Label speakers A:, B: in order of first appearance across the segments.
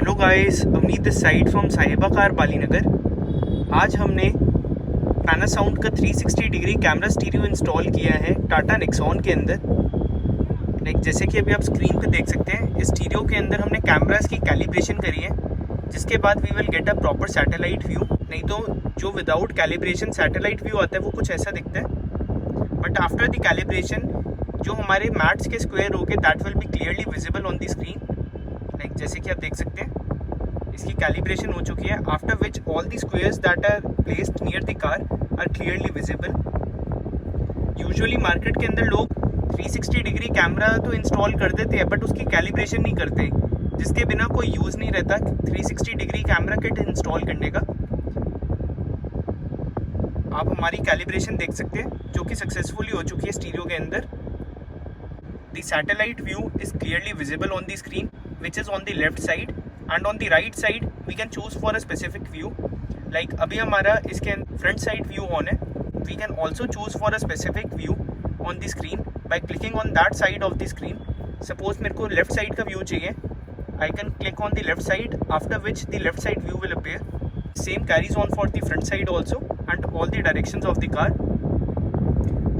A: Hello guys, Avneet this side from साहिबा car बालीनगर। आज हमने पैनासाउंड का 360 डिग्री कैमरा स्टीरियो इंस्टॉल किया है टाटा नेक्सॉन के अंदर। जैसे कि अभी आप स्क्रीन पे देख सकते हैं, इस स्टीरियो के अंदर हमने कैमरास की कैलिब्रेशन करी है, जिसके बाद we will get a proper satellite view. नहीं तो जो विदाउट कैलिब्रेशन सैटेलाइट व्यू आता है वो कुछ ऐसा दिखता है, बट आफ्टर द कैलिब्रेशन जो हमारे मैट्स के स्क्वायर हो गए that will be clearly visible on the screen. जैसे कि आप देख सकते हैं, इसकी कैलिब्रेशन हो चुकी है, after which all the squares that are placed near the car are clearly visible. Usually market के अंदर लोग 360 डिग्री कैमरा तो इंस्टॉल कर देते हैं, बट उसकी कैलिब्रेशन नहीं करते, जिसके बिना कोई यूज़ नहीं रहता 360 डिग्री कैमरा किट इंस्टॉल करने का। आप हमारी कैलिब्रेशन देख सकते हैं, जो कि सक्सेसफुली हो चुकी है स्टीरियो के अंदर। The satellite view is clearly visible on the screen which is on the left side, and on the right side we can choose for a specific view. Like अभी हमारा इसके front side view on है, we can also choose for a specific view on the screen by clicking on that side of the screen. Suppose मेरे को left side का view चाहिए, I can click on the left side, after which the left side view will appear. Same carries on for the front side also and all the directions of the car.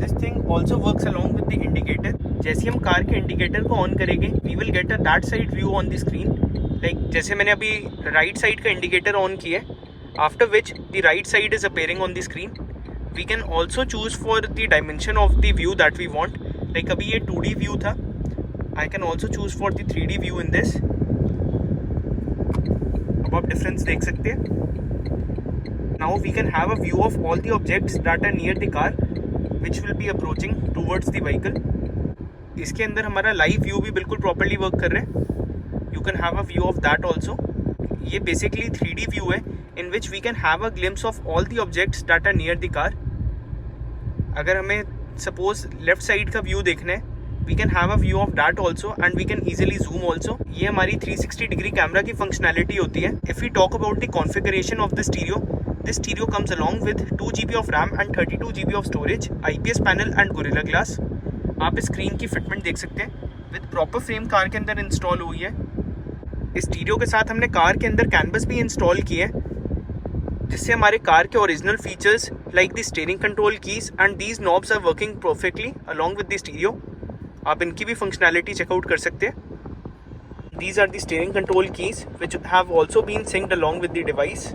A: This thing also works along with the indicator. जैसे हम car के indicator को on करेंगे, we will get a that side view on the screen. Like जैसे मैंने अभी right side का indicator on किया, after which the right side is appearing on the screen. We can also choose for the dimension of the view that we want. Like अभी ये 2D view था, I can also choose for the 3D view in this. अब आप difference देख सकते हैं। Now we can have a view of all the objects that are near the car, which will be approaching towards the vehicle. इसके अंदर हमारा live view भी बिल्कुल प्रॉपर्ली वर्क कर रहा है। You can have a view of that also. ये basically 3D view है, in which we can have a glimpse of all the objects that are near the car. अगर हमें suppose left side का view देखना है, we can have a view of that also and we can easily zoom also. ये हमारी 360 degree camera की functionality होती है। If we talk about the configuration of the stereo, this stereo comes along with 2 GB of RAM and 32 GB of storage, IPS panel and Gorilla Glass. आप screen की fitment देख सकते हैं, with proper frame car के अंदर install हुई है। इस स्टीरियो के साथ हमने कार के अंदर कैनवस भी इंस्टॉल किए हैं, जिससे हमारे कार के original features like the steering control keys and these knobs are working perfectly along with the stereo. आप इनकी भी फंक्शनैलिटी चेकआउट कर सकते हैं। These are the steering control keys which have also been synced along with the device.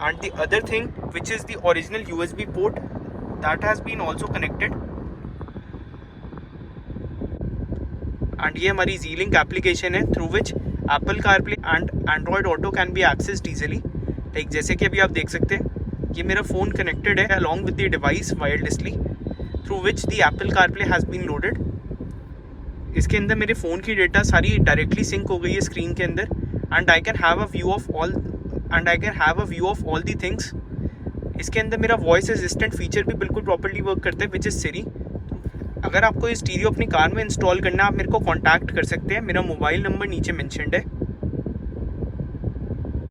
A: And the other thing, which is the original USB port that has been also connected. And ये हमारी Z-Link application है, through which Apple CarPlay and Android Auto can be accessed easily. Like जैसे कि अभी आप देख सकते हैं, ये मेरा फ़ोन connected है along with the device wirelessly, through which the Apple CarPlay has been loaded. इसके अंदर मेरे फ़ोन की डेटा सारी डायरेक्टली सिंक हो गई है स्क्रीन के अंदर, and I can have a view of all the things. इसके अंदर मेरा वॉइस असिस्टेंट फीचर भी बिल्कुल प्रॉपर्ली वर्क करता है, विच इज़ सिरी। अगर आपको ये स्टीरियो अपनी कार में इंस्टॉल करना है, आप मेरे को कॉन्टैक्ट कर सकते हैं। मेरा मोबाइल नंबर नीचे मेंशन्ड है।